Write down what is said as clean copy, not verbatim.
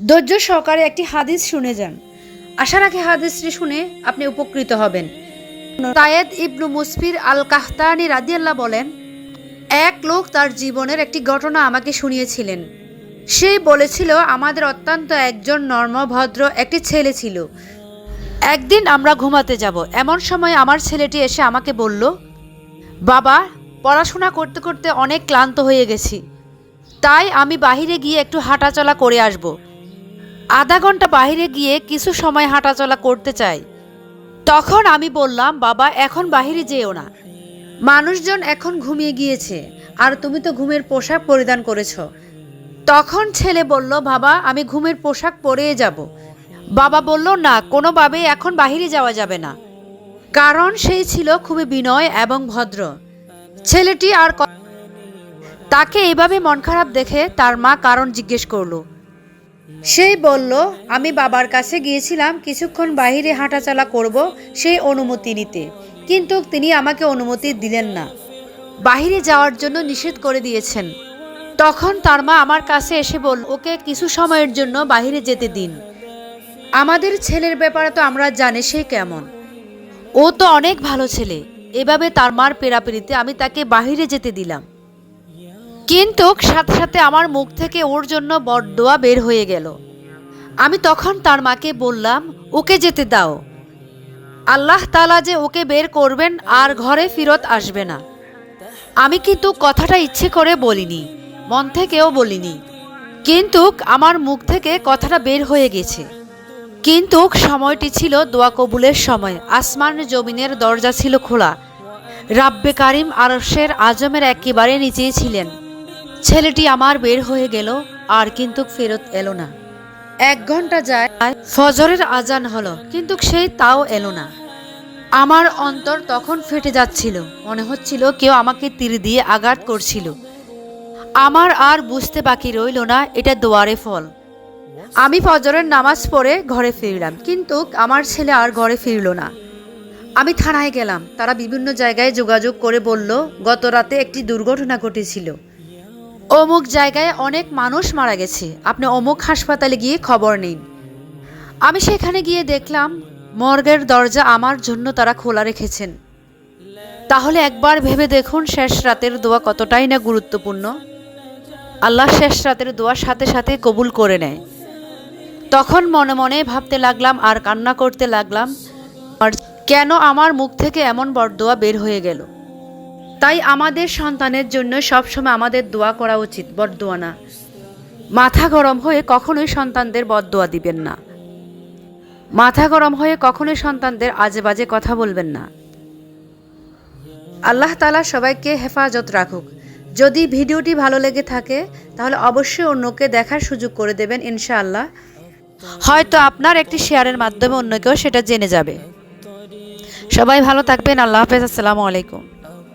ধৈর্য সহকারে একটি হাদিস শুনে যান। আশা রাখি হাদিসটি শুনে আপনি উপকৃত হবেন। সায়েদ ইবনু মুসফির আল কাহতানি রাদিয়াল্লাহু বলেন, এক লোক তার জীবনের একটি ঘটনা আমাকে শুনিয়েছিলেন। সে বলেছিল, আমাদের অত্যন্ত একজন নর্মভদ্র একটি ছেলে ছিল। একদিন আমরা ঘুমাতে যাব, এমন সময় আমার ছেলেটি এসে আমাকে বলল, বাবা, পড়াশোনা করতে করতে অনেক ক্লান্ত হয়ে গেছি, তাই আমি বাহিরে গিয়ে একটু হাঁটাচলা করে আসব। আধা ঘন্টা বাহিরে গিয়ে কিছু সময় হাঁটাচলা করতে চাই। তখন আমি বললাম, বাবা, এখন বাহিরে যেও না, মানুষজন এখন ঘুমিয়ে গিয়েছে, আর তুমি তো ঘুমের পোশাক পরিধান করেছ। তখন ছেলে বলল, বাবা, আমি ঘুমের পোশাক পরেই যাব। বাবা বলল, না, কোনোভাবেই এখন বাহিরে যাওয়া যাবে না, কারণ সেই ছিল খুবই বিনয় এবং ভদ্র। ছেলেটি আর তাকে এইভাবে মন খারাপ দেখে তার মা কারণ জিজ্ঞেস করলো। সেই বলল, আমি বাবার কাছে গিয়েছিলাম কিছুক্ষণ বাহিরে হাঁটাচলা করব সেই অনুমতি নিতে, কিন্তু তিনি আমাকে অনুমতি দিলেন না, বাহিরে যাওয়ার জন্য নিষেধ করে দিয়েছেন। তখন তার মা আমার কাছে এসে বলল, ওকে কিছু সময়ের জন্য বাহিরে যেতে দিন। আমাদের ছেলের ব্যাপারে তো আমরা জানি সে কেমন, ও তো অনেক ভালো ছেলে। এভাবে তার মার পেরাপেরিতে আমি তাকে বাহিরে যেতে দিলাম, কিন্তু সাথে সাথে আমার মুখ থেকে ওর জন্য বরদোয়া বের হয়ে গেল। আমি তখন তার মাকে বললাম, ওকে যেতে দাও, আল্লাহ তাআলা যে ওকে বের করবেন আর ঘরে ফিরত আসবে না। আমি কিন্তু কথাটা ইচ্ছে করে বলিনি, মন থেকেও বলিনি, কিন্তু আমার মুখ থেকে কথাটা বের হয়ে গেছে। কিন্তু সময়টি ছিল দোয়া কবুলের সময়। আসমান জমিনের দরজা ছিল খোলা, রাব্বে কারিম আরশের আজমের একেবারে নিচেই ছিলেন। ছেলেটি আমার বের হয়ে গেল, আর কিন্তু ফেরত এলো না। 1 ঘন্টা যায়, ফজরের আজান হলো, কিন্তু সেই তাও এলো না। আমার অন্তর তখন ফেটে যাচ্ছিল, মনে হচ্ছিল কেউ আমাকে তীর দিয়ে আঘাত করছিল। আমার আর বুঝতে বাকি রইল না এটা দোয়ারে ফল। আমি ফজরের নামাজ পড়ে ঘরে ফিরলাম, কিন্তু আমার ছেলে আর ঘরে ফিরল না। আমি থানায় গেলাম, তারা বিভিন্ন জায়গায় যোগাযোগ করে বলল, গত রাতে একটি দুর্ঘটনা ঘটেছিল, অমুক জায়গায় অনেক মানুষ মারা গেছে, আপনি অমুক হাসপাতালে গিয়ে খবর নিন। আমি সেখানে গিয়ে দেখলাম মর্গের দরজা আমার জন্য তারা খোলা রেখেছেন। তাহলে একবার ভেবে দেখুন শেষ রাতের দোয়া কতটাই না গুরুত্বপূর্ণ। আল্লাহ শেষ রাতের দোয়া সাথে সাথে কবুল করে নেয়। তখন মনে মনে ভাবতে লাগলাম আর কান্না করতে লাগলাম, কেন আমার মুখ থেকে এমন বরদোয়া বের হয়ে গেল। তাই আমাদের সন্তানের জন্য সবসময় আমাদের দোয়া করা উচিত, বরদোয়া না। মাথা গরম হয়ে কখনোই সন্তানদের বদদোয়া দিবেন না, মাথা গরম হয়ে কখনোই সন্তানদের আজে বাজে কথা বলবেন না। আল্লাহ তাআলা সবাইকে হেফাজত রাখুক। যদি ভিডিওটি ভালো লেগে থাকে তাহলে অবশ্যই অন্যকে দেখার সুযোগ করে দেবেন ইনশাআল্লাহ। হয়তো আপনার একটি শেয়ারের মাধ্যমে অন্য কেউ সেটা জেনে যাবে। সবাই ভালো থাকবেন। আল্লাহ হাফেজ। আসসালামু আলাইকুম।